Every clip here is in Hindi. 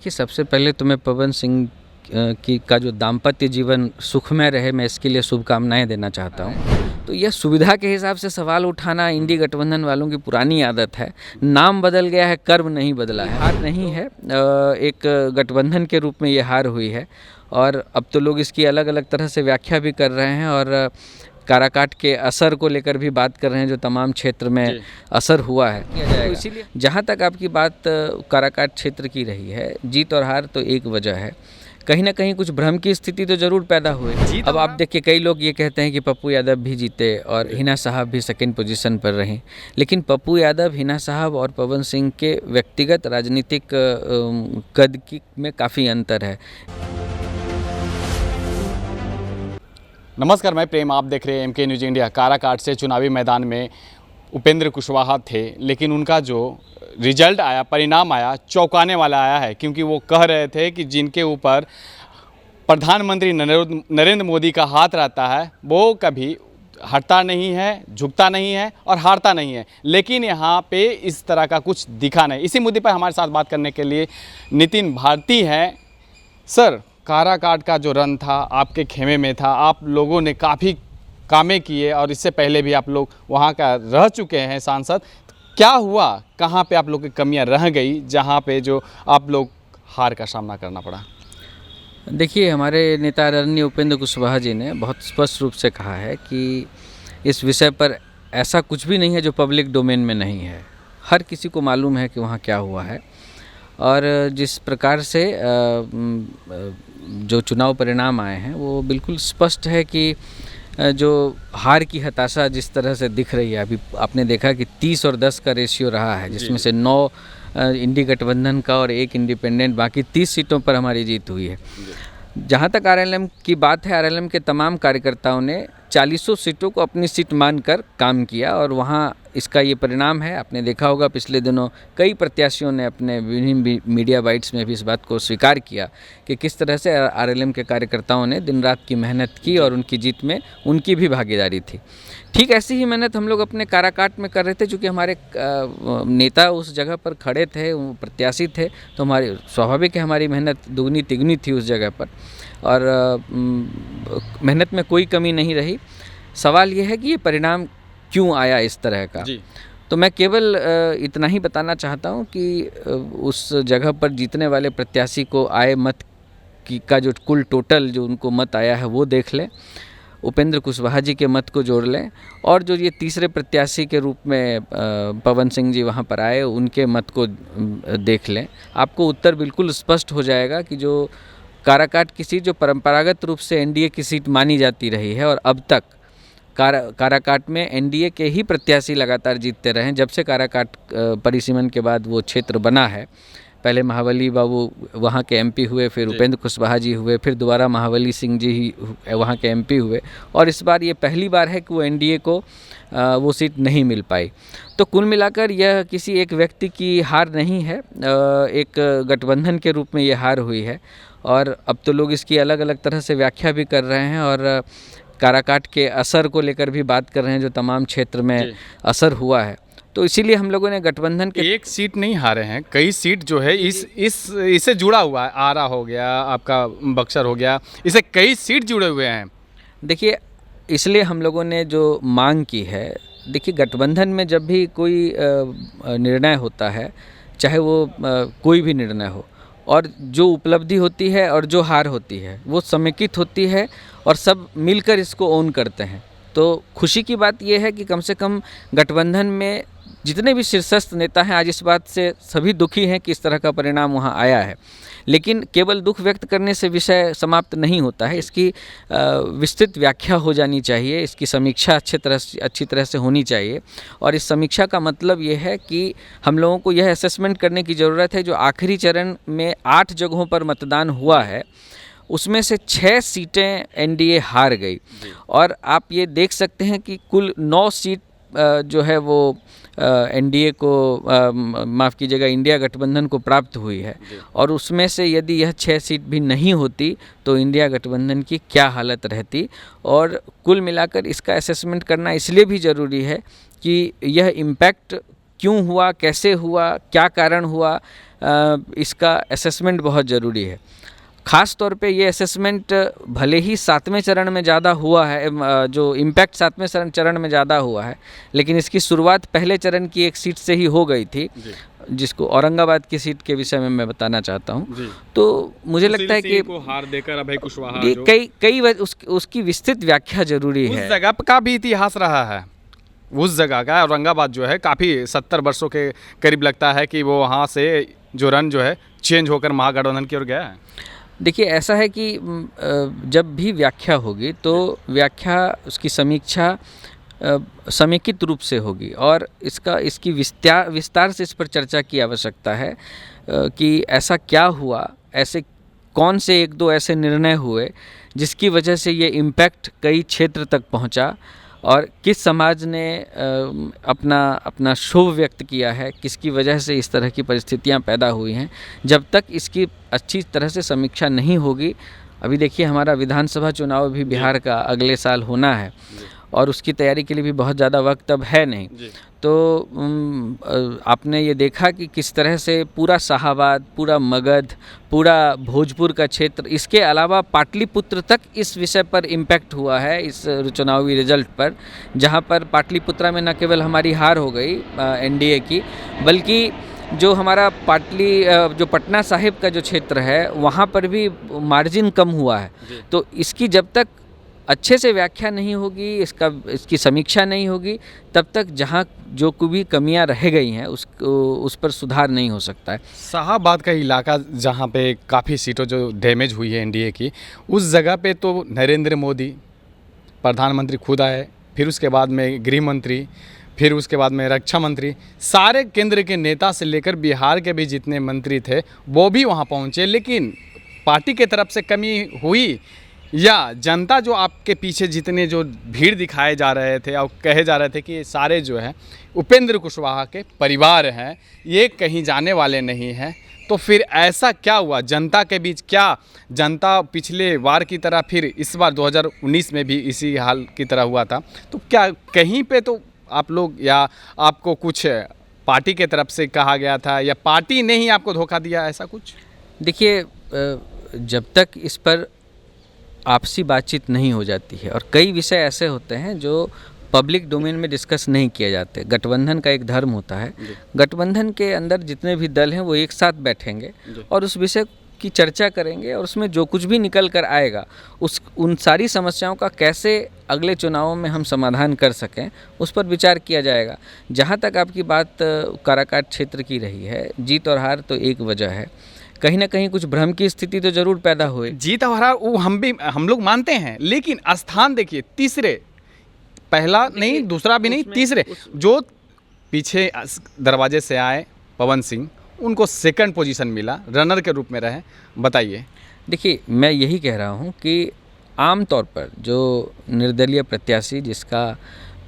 देखिए, सबसे पहले तो मैं पवन सिंह की का जो दाम्पत्य जीवन सुखमय रहे, मैं इसके लिए शुभकामनाएं देना चाहता हूं। तो यह सुविधा के हिसाब से सवाल उठाना इंडी गठबंधन वालों की पुरानी आदत है। नाम बदल गया है, कर्म नहीं बदला है। हार नहीं है, एक गठबंधन के रूप में ये हार हुई है और अब तो लोग इसकी अलग अलग तरह से व्याख्या भी कर रहे हैं और काराकाट के असर को लेकर भी बात कर रहे हैं, जो तमाम क्षेत्र में असर हुआ है। तो इसीलिए जहाँ तक आपकी बात काराकाट क्षेत्र की रही है, जीत और हार तो एक वजह है, कहीं ना कहीं कुछ भ्रम की स्थिति तो जरूर पैदा हुई। अब आप देखिए, कई लोग ये कहते हैं कि पप्पू यादव भी जीते और हिना साहब भी सेकंड पोजीशन पर रहे, लेकिन पप्पू यादव, हिना साहब और पवन सिंह के व्यक्तिगत राजनीतिक कद की में काफ़ी अंतर है। नमस्कार, मैं प्रेम, आप देख रहे हैं MK न्यूज़ इंडिया। काराकाट से चुनावी मैदान में उपेंद्र कुशवाहा थे, लेकिन उनका जो रिजल्ट आया, परिणाम आया, चौंकाने वाला आया है, क्योंकि वो कह रहे थे कि जिनके ऊपर प्रधानमंत्री नरेंद्र मोदी का हाथ रहता है वो कभी हटता नहीं है, झुकता नहीं है और हारता नहीं है। लेकिन यहाँ पे इस तरह का कुछ दिखा नहीं। इसी मुद्दे पर हमारे साथ बात करने के लिए नितिन भारती हैं। सर, काराकाट का जो रन था आपके खेमे में था, आप लोगों ने काफ़ी कामें किए और इससे पहले भी आप लोग वहाँ का रह चुके हैं सांसद। क्या हुआ, कहाँ पे आप लोग की कमियाँ रह गई जहाँ पे जो आप लोग हार का सामना करना पड़ा? देखिए, हमारे नेता आदरणीय उपेंद्र कुशवाहा जी ने बहुत स्पष्ट रूप से कहा है कि इस विषय पर ऐसा कुछ भी नहीं है जो पब्लिक डोमेन में नहीं है। हर किसी को मालूम है कि वहाँ क्या हुआ है और जिस प्रकार से जो चुनाव परिणाम आए हैं वो बिल्कुल स्पष्ट है कि जो हार की हताशा जिस तरह से दिख रही है, अभी आपने देखा कि 30 और 10 का रेशियो रहा है, जिसमें से 9 इंडी गठबंधन का और 1 इंडिपेंडेंट, बाकी 30 सीटों पर हमारी जीत हुई है। जहाँ तक RLM की बात है, RLM के तमाम कार्यकर्ताओं ने 40 सीटों को अपनी सीट मानकर काम किया और वहाँ इसका ये परिणाम है। आपने देखा होगा पिछले दिनों कई प्रत्याशियों ने अपने विभिन्न मीडिया बाइट्स में भी इस बात को स्वीकार किया कि किस तरह से RLM के कार्यकर्ताओं ने दिन रात की मेहनत की और उनकी जीत में उनकी भी भागीदारी थी। ठीक ऐसी ही मेहनत हम लोग अपने काराकाट में कर रहे थे, चूँकि हमारे नेता उस जगह पर खड़े थे, वो प्रत्याशी थे, तो हमारी स्वाभाविक है हमारी मेहनत दुगनी तिगनी थी उस जगह पर और मेहनत में कोई कमी नहीं रही। सवाल ये है कि ये परिणाम क्यों आया इस तरह का। तो मैं केवल इतना ही बताना चाहता हूँ कि उस जगह पर जीतने वाले प्रत्याशी को आए मत का जो कुल टोटल जो उनको मत आया है वो देख लें, उपेंद्र कुशवाहा जी के मत को जोड़ लें और जो ये तीसरे प्रत्याशी के रूप में पवन सिंह जी वहाँ पर आए उनके मत को देख लें। आपको उत्तर बिल्कुल स्पष्ट हो जाएगा कि जो काराकाट की सीट जो परंपरागत रूप से NDA की सीट मानी जाती रही है और अब तक काराकाट में NDA के ही प्रत्याशी लगातार जीतते रहे हैं। जब से काराकाट परिसीमन के बाद वो क्षेत्र बना है, पहले महाबली बाबू वहाँ के MP हुए, फिर उपेंद्र कुशवाहा जी हुए, फिर दोबारा महाबली सिंह जी ही वहाँ के MP हुए और इस बार ये पहली बार है कि वो NDA को वो सीट नहीं मिल पाई। तो कुल मिलाकर यह किसी एक व्यक्ति की हार नहीं है, एक गठबंधन के रूप में ये हार हुई है और अब तो लोग इसकी अलग अलग तरह से व्याख्या भी कर रहे हैं और काराकाट के असर को लेकर भी बात कर रहे हैं, जो तमाम क्षेत्र में असर हुआ है। तो इसीलिए हम लोगों ने गठबंधन के एक सीट नहीं हारे हैं, कई सीट जो है इससे जुड़ा हुआ है। आरा हो गया, आपका बक्सर हो गया, इसे कई सीट जुड़े हुए हैं। देखिए, इसलिए हम लोगों ने जो मांग की है, देखिए गठबंधन में जब भी कोई निर्णय होता है, चाहे वो कोई भी निर्णय हो, और जो उपलब्धि होती है और जो हार होती है वो समेकित होती है और सब मिलकर इसको ओन करते हैं। तो खुशी की बात यह है कि कम से कम गठबंधन में जितने भी शीर्षस्थ नेता हैं आज इस बात से सभी दुखी हैं कि इस तरह का परिणाम वहाँ आया है। लेकिन केवल दुख व्यक्त करने से विषय समाप्त नहीं होता है, इसकी विस्तृत व्याख्या हो जानी चाहिए, इसकी समीक्षा अच्छी तरह से होनी चाहिए। और इस समीक्षा का मतलब ये है कि हम लोगों को यह असेसमेंट करने की ज़रूरत है, जो आखिरी चरण में 8 जगहों पर मतदान हुआ है उसमें से 6 सीटें NDA हार गई और आप ये देख सकते हैं कि कुल 9 सीट जो है वो NDA को माफ़ कीजिएगा इंडिया गठबंधन को प्राप्त हुई है और उसमें से यदि यह 6 सीट भी नहीं होती तो इंडिया गठबंधन की क्या हालत रहती। और कुल मिलाकर इसका असेसमेंट करना इसलिए भी ज़रूरी है कि यह इम्पैक्ट क्यों हुआ, कैसे हुआ, क्या कारण हुआ, इसका असेसमेंट बहुत ज़रूरी है। ख़ास तौर पे ये असेसमेंट भले ही 7वें चरण में ज़्यादा हुआ है, जो इम्पैक्ट 7वें चरण में ज़्यादा हुआ है, लेकिन इसकी शुरुआत पहले चरण की एक सीट से ही हो गई थी, जिसको औरंगाबाद की सीट के विषय में मैं बताना चाहता हूँ। तो मुझे लगता है कि को हार देकर अभय कुशवाहा उसकी विस्तृत व्याख्या जरूरी है। उस जगह का भी इतिहास रहा है, उस जगह का औरंगाबाद जो है काफ़ी 70 वर्षों के करीब लगता है कि वो वहाँ से जो रन जो है चेंज होकर महागठबंधन की ओर गया है। देखिए, ऐसा है कि जब भी व्याख्या होगी तो व्याख्या उसकी समीक्षा समेकित रूप से होगी और इसकी विस्तार से इस पर चर्चा की आवश्यकता है कि ऐसा क्या हुआ, ऐसे कौन से एक दो ऐसे निर्णय हुए जिसकी वजह से ये इम्पैक्ट कई क्षेत्र तक पहुंचा और किस समाज ने अपना क्षोभ व्यक्त किया है, किसकी वजह से इस तरह की परिस्थितियां पैदा हुई हैं। जब तक इसकी अच्छी तरह से समीक्षा नहीं होगी, अभी देखिए हमारा विधानसभा चुनाव भी बिहार का अगले साल होना है और उसकी तैयारी के लिए भी बहुत ज़्यादा वक्त अब है नहीं। तो आपने ये देखा कि किस तरह से पूरा शाहाबाद, पूरा मगध, पूरा भोजपुर का क्षेत्र, इसके अलावा पाटलिपुत्र तक इस विषय पर इम्पैक्ट हुआ है इस चुनावी रिजल्ट पर, जहां पर पाटलिपुत्रा में न केवल हमारी हार हो गई एनडीए की, बल्कि जो हमारा जो पटना साहिब का जो क्षेत्र है वहाँ पर भी मार्जिन कम हुआ है। तो इसकी जब तक अच्छे से व्याख्या नहीं होगी, इसकी समीक्षा नहीं होगी, तब तक जहाँ जो भी कमियां रह गई हैं उस पर सुधार नहीं हो सकता है। शाहाबाद का इलाका जहाँ पे काफ़ी सीटों जो डैमेज हुई है एनडीए की, उस जगह पे तो नरेंद्र मोदी प्रधानमंत्री खुद आए, फिर उसके बाद में गृह मंत्री, फिर उसके बाद में रक्षा मंत्री, सारे केंद्र के नेता से लेकर बिहार के भी जितने मंत्री थे वो भी वहाँ पहुँचे। लेकिन पार्टी के तरफ से कमी हुई या जनता जो आपके पीछे जितने जो भीड़ दिखाए जा रहे थे और कहे जा रहे थे कि ये सारे जो है उपेंद्र कुशवाहा के परिवार हैं, ये कहीं जाने वाले नहीं हैं, तो फिर ऐसा क्या हुआ जनता के बीच? क्या जनता पिछले बार की तरह फिर इस बार 2019 में भी इसी हाल की तरह हुआ था? तो क्या कहीं पे तो आप लोग या आपको कुछ पार्टी के तरफ से कहा गया था या पार्टी ने ही आपको धोखा दिया, ऐसा कुछ? देखिए, जब तक इस पर आपसी बातचीत नहीं हो जाती है और कई विषय ऐसे होते हैं जो पब्लिक डोमेन में डिस्कस नहीं किए जाते। गठबंधन का एक धर्म होता है, गठबंधन के अंदर जितने भी दल हैं वो एक साथ बैठेंगे और उस विषय की चर्चा करेंगे और उसमें जो कुछ भी निकल कर आएगा उन सारी समस्याओं का कैसे अगले चुनावों में हम समाधान कर सकें उस पर विचार किया जाएगा। जहाँ तक आपकी बात काराकाट क्षेत्र की रही है, जीत और हार तो एक वजह है, कहीं ना कहीं कुछ भ्रम की स्थिति तो जरूर पैदा हुई। जीत और हार वो हम लोग मानते हैं, लेकिन स्थान देखिए, तीसरे, पहला नहीं, दूसरा भी नहीं, तीसरे जो पीछे दरवाजे से आए पवन सिंह, उनको सेकंड पोजीशन मिला, रनर के रूप में रहे। बताइए। देखिए, मैं यही कह रहा हूँ कि आम तौर पर जो निर्दलीय प्रत्याशी जिसका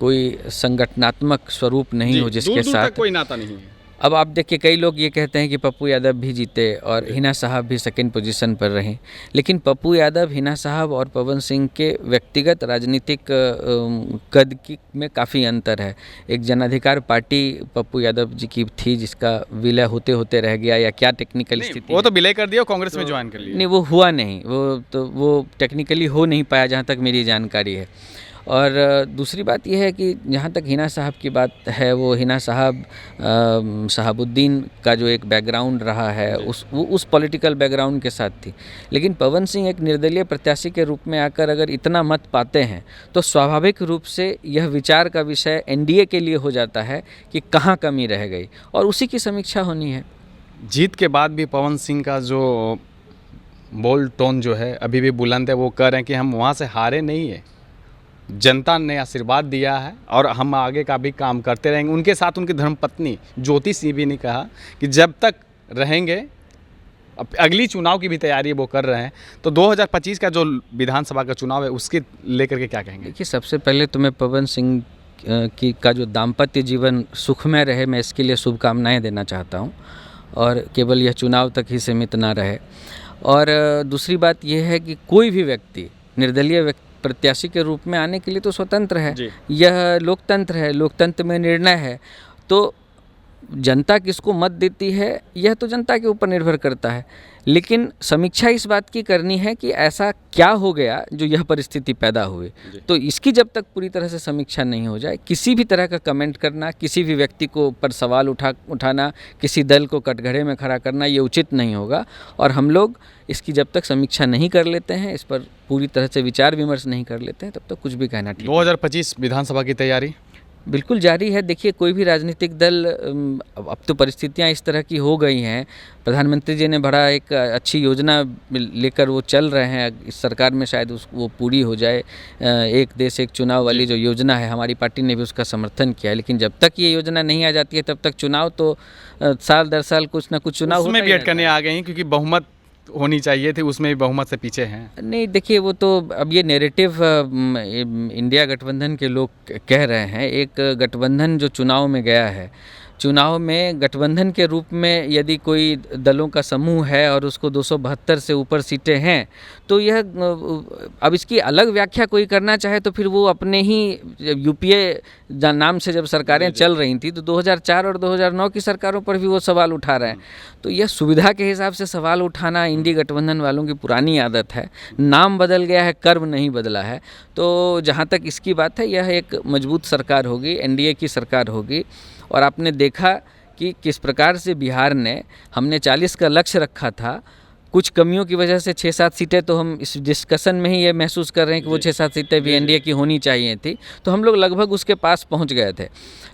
कोई संगठनात्मक स्वरूप नहीं हो, जिसके साथ कोई नाता नहीं है। अब आप देखिए, कई लोग ये कहते हैं कि पप्पू यादव भी जीते और हिना साहब भी सेकंड पोजीशन पर रहे, लेकिन पप्पू यादव, हिना साहब और पवन सिंह के व्यक्तिगत राजनीतिक कद में काफ़ी अंतर है। एक जनाधिकार पार्टी पप्पू यादव जी की थी जिसका विलय होते होते रह गया, या क्या टेक्निकल स्थिति, वो तो विलय कर दिया, कांग्रेस में ज्वाइन कर लिया। नहीं, वो हुआ नहीं, वो टेक्निकली हो नहीं पाया जहाँ तक मेरी जानकारी है। और दूसरी बात यह है कि जहाँ तक हिना साहब की बात है, वो हिना साहब शहाबुद्दीन का जो एक बैकग्राउंड रहा है उस पॉलिटिकल बैकग्राउंड के साथ थी। लेकिन पवन सिंह एक निर्दलीय प्रत्याशी के रूप में आकर अगर इतना मत पाते हैं तो स्वाभाविक रूप से यह विचार का विषय एनडीए के लिए हो जाता है कि कहाँ कमी रह गई और उसी की समीक्षा होनी है। जीत के बाद भी पवन सिंह का जो बोल टोन जो है अभी भी बुलंद है। वो कह रहे हैं कि हम वहाँ से हारे नहीं है, जनता ने आशीर्वाद दिया है और हम आगे का भी काम करते रहेंगे। उनके साथ उनकी धर्मपत्नी ज्योति सिंह भी ने कहा कि जब तक रहेंगे, अगली चुनाव की भी तैयारी वो कर रहे हैं। तो 2025 का जो विधानसभा का चुनाव है उसके लेकर के क्या कहेंगे? देखिए, सबसे पहले तो मैं पवन सिंह का जो दाम्पत्य जीवन सुखमय रहे, मैं इसके लिए शुभकामनाएं देना चाहता हूं और केवल यह चुनाव तक ही सीमित ना रहे। और दूसरी बात यह है कि कोई भी व्यक्ति निर्दलीय प्रत्याशी के रूप में आने के लिए तो स्वतंत्र है, यह लोकतंत्र है, लोकतंत्र में निर्णय है। तो जनता किसको मत देती है यह तो जनता के ऊपर निर्भर करता है, लेकिन समीक्षा इस बात की करनी है कि ऐसा क्या हो गया जो यह परिस्थिति पैदा हुई। तो इसकी जब तक पूरी तरह से समीक्षा नहीं हो जाए, किसी भी तरह का कमेंट करना, किसी भी व्यक्ति को पर सवाल उठाना, किसी दल को कटघरे में खड़ा करना, ये उचित नहीं होगा। और हम लोग इसकी जब तक समीक्षा नहीं कर लेते हैं, इस पर पूरी तरह से विचार विमर्श नहीं कर लेते हैं, तब तक कुछ भी कहना ठीक 2025 विधानसभा की तैयारी बिल्कुल जारी है। देखिए, कोई भी राजनीतिक दल, अब तो परिस्थितियां इस तरह की हो गई हैं, प्रधानमंत्री जी ने बड़ा एक अच्छी योजना लेकर वो चल रहे हैं, इस सरकार में शायद वो पूरी हो जाए। एक देश एक चुनाव वाली जो योजना है, हमारी पार्टी ने भी उसका समर्थन किया है, लेकिन जब तक ये योजना नहीं आ जाती है तब तक चुनाव तो साल दर साल कुछ ना कुछ चुनाव उसमें भी अटकने आ गई, क्योंकि बहुमत होनी चाहिए थी, उसमें भी बहुमत से पीछे हैं। नहीं, देखिए, वो तो अब ये नैरेटिव इंडिया गठबंधन के लोग कह रहे हैं। एक गठबंधन जो चुनाव में गया है, चुनाव में गठबंधन के रूप में यदि कोई दलों का समूह है और उसको 272 से ऊपर सीटें हैं, तो यह अब इसकी अलग व्याख्या कोई करना चाहे तो फिर वो अपने ही यूपीए नाम से जब सरकारें चल रही थी तो 2004 और 2009 की सरकारों पर भी वो सवाल उठा रहे हैं। तो यह सुविधा के हिसाब से सवाल उठाना इंडी गठबंधन वालों की पुरानी आदत है। नाम बदल गया है, कर्म नहीं बदला है। तो जहाँ तक इसकी बात है, यह एक मजबूत सरकार होगी, एनडीए की सरकार होगी। और आपने देखा कि किस प्रकार से बिहार ने, हमने 40 का लक्ष्य रखा था, कुछ कमियों की वजह से 6-7 सीटें, तो हम इस डिस्कशन में ही ये महसूस कर रहे हैं कि वो 6-7 सीटें भी एनडीए की होनी चाहिए थी, तो हम लोग लगभग उसके पास पहुंच गए थे।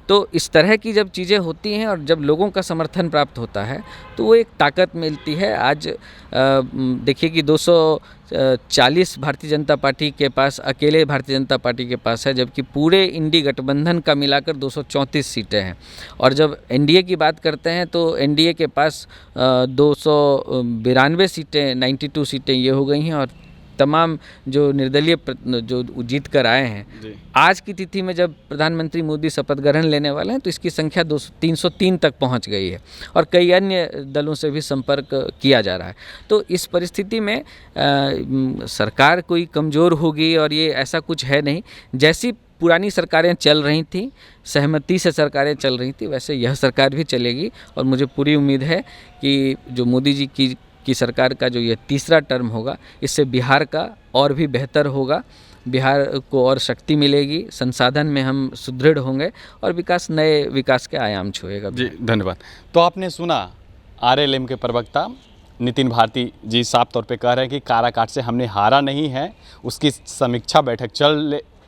तो इस तरह की जब चीज़ें होती हैं और जब लोगों का समर्थन प्राप्त होता है तो वो एक ताकत मिलती है। आज देखिए कि 240 भारतीय जनता पार्टी के पास, अकेले भारतीय जनता पार्टी के पास है, जबकि पूरे इंडी गठबंधन का मिलाकर 234 सीटें हैं। और जब एनडीए की बात करते हैं तो एनडीए के पास 292 सीटें, 92 सीटें ये हो गई हैं। और तमाम जो निर्दलीय जो जीत कर आए हैं, आज की तिथि में जब प्रधानमंत्री मोदी शपथ ग्रहण लेने वाले हैं तो इसकी संख्या 303 तक पहुंच गई है और कई अन्य दलों से भी संपर्क किया जा रहा है। तो इस परिस्थिति में सरकार कोई कमज़ोर होगी और ये ऐसा कुछ है नहीं। जैसी पुरानी सरकारें चल रही थी, सहमति से सरकारें चल रही थी, वैसे यह सरकार भी चलेगी। और मुझे पूरी उम्मीद है कि जो मोदी जी की सरकार का जो ये तीसरा टर्म होगा, इससे बिहार का और भी बेहतर होगा, बिहार को और शक्ति मिलेगी, संसाधन में हम सुदृढ़ होंगे और नए विकास के आयाम छुएगा। जी, धन्यवाद। तो आपने सुना आरएलएम के प्रवक्ता नितिन भारती जी साफ तौर पे कह रहे हैं कि काराकाट से हमने हारा नहीं है, उसकी समीक्षा बैठक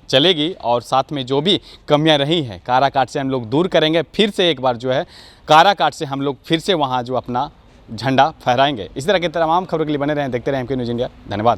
चलेगी और साथ में जो भी कमियां रही हैं काराकाट से हम लोग दूर करेंगे। फिर से एक बार जो है काराकाट से हम लोग फिर से वहाँ जो अपना झंडा फहराएंगे। इस तरह के तमाम खबरों के लिए बने रहें, देखते रहें एमके न्यूज़ इंडिया। धन्यवाद।